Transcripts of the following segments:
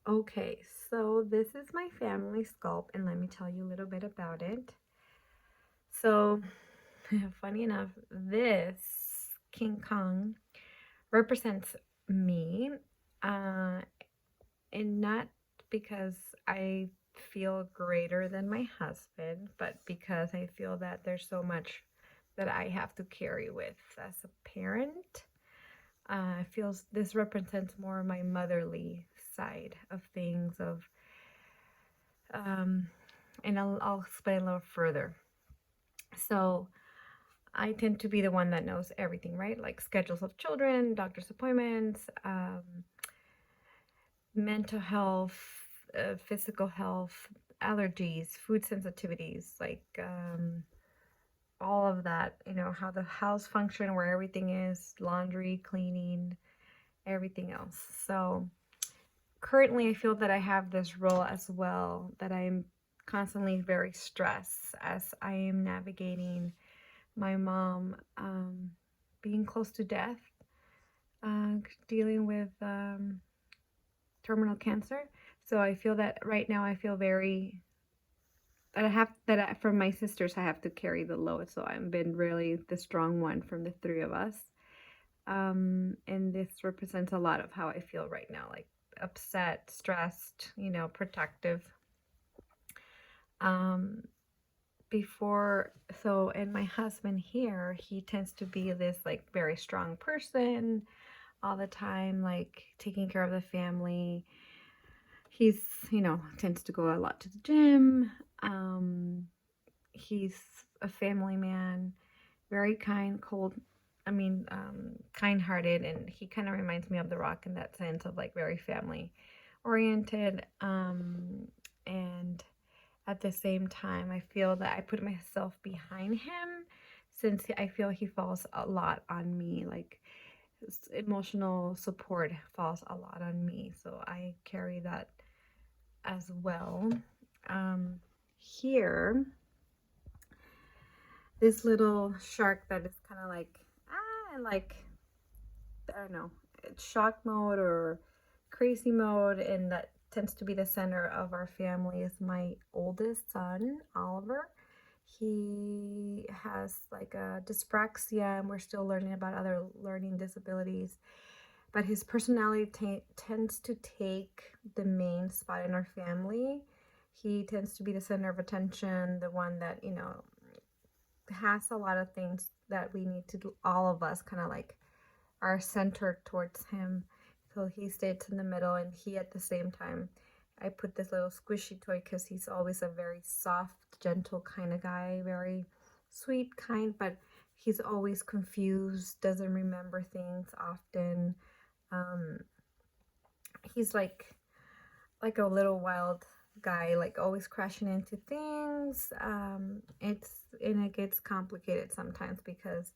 Okay, so this is my family sculpt, and let me tell you a little bit about it. So, funny enough, this King Kong represents me, uh, and not because I feel greater than my husband, but because I feel that there's so much that I have to carry with as a parent. I feel this represents more my motherly side of things, of um, and I'll explain a little further. So I tend to be the one that knows everything, right? Like schedules of children, doctor's appointments, mental health, physical health, allergies, food sensitivities, like all of that. You know, how the house function, where everything is, laundry, cleaning, everything else. So currently, I feel that I have this role as well, that I'm constantly very stressed as I am navigating my mom being close to death, uh, dealing with terminal cancer. So I feel that right now I feel very that I have that I, from my sisters I have to carry the load. So I've been really the strong one from the three of us. And this represents a lot of how I feel right now, like upset, stressed, protective. Um, before so and my husband here, he tends to be this like very strong person all the time, like taking care of the family. He's, tends to go a lot to the gym. He's a family man, very kind, cold. Kind-hearted, and he kind of reminds me of The Rock in that sense of like very family oriented. And at the same time, I feel that I put myself behind him since I feel he falls a lot on me. Like emotional support falls a lot on me, so I carry that as well. Um, Here, this little shark that is kind of like I don't know, it's shock mode or crazy mode, and that tends to be the center of our family is my oldest son, Oliver. He has like a dyspraxia, and we're still learning about other learning disabilities. But his personality tends to take the main spot in our family. He tends to be the center of attention, the one that, has a lot of things that we need to do, all of us kind of like are centered towards him. So he stays in the middle, and he at the same time, I put this little squishy toy because he's always a very soft, gentle kind of guy, very sweet, kind, but he's always confused, doesn't remember things often. Um, he's like a little wild guy, like always crashing into things. It gets complicated sometimes because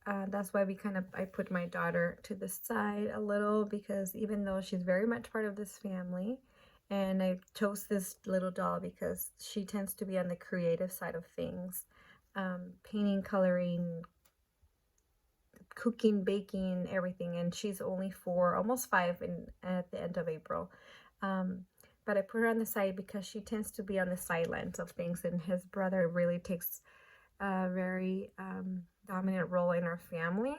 that's why I put my daughter to the side a little, because even though she's very much part of this family, and I chose this little doll because she tends to be on the creative side of things, painting, coloring, cooking, baking, everything. And she's only 4, almost 5 at the end of April. But I put her on the side because she tends to be on the silence of things, and his brother really takes a very dominant role in our family.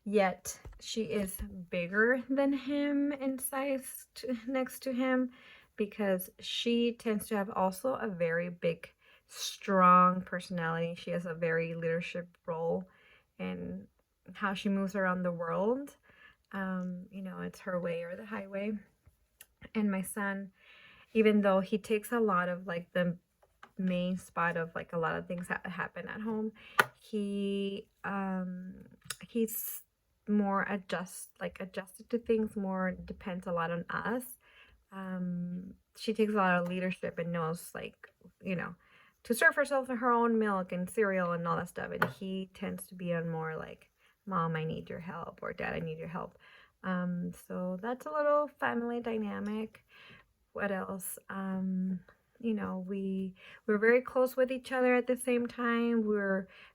Yet she is bigger than him in size next to him, because she tends to have also a very big, strong personality. She has a very leadership role in how she moves around the world. It's her way or the highway. And my son, even though he takes a lot of like the main spot of like a lot of things that happen at home, he's more adjusted to things, more depends a lot on us. She takes a lot of leadership and knows, like, you know to serve herself her own milk and cereal and all that stuff, and he tends to be on more like, mom, I need your help, or dad, I need your help. So that's a little family dynamic. What else? We're very close with each other at the same time.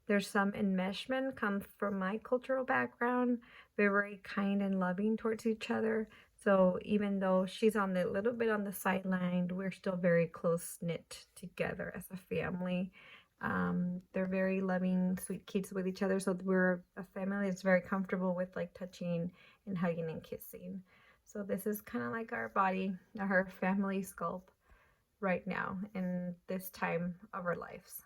There's some enmeshment come from my cultural background. We're very kind and loving towards each other. So even though she's on the little bit on the sideline, we're still very close knit together as a family. They're very loving, sweet kids with each other. So we're a family that's very comfortable with like touching and hugging and kissing. So this is kind of like our body, our family sculpt right now in this time of our lives.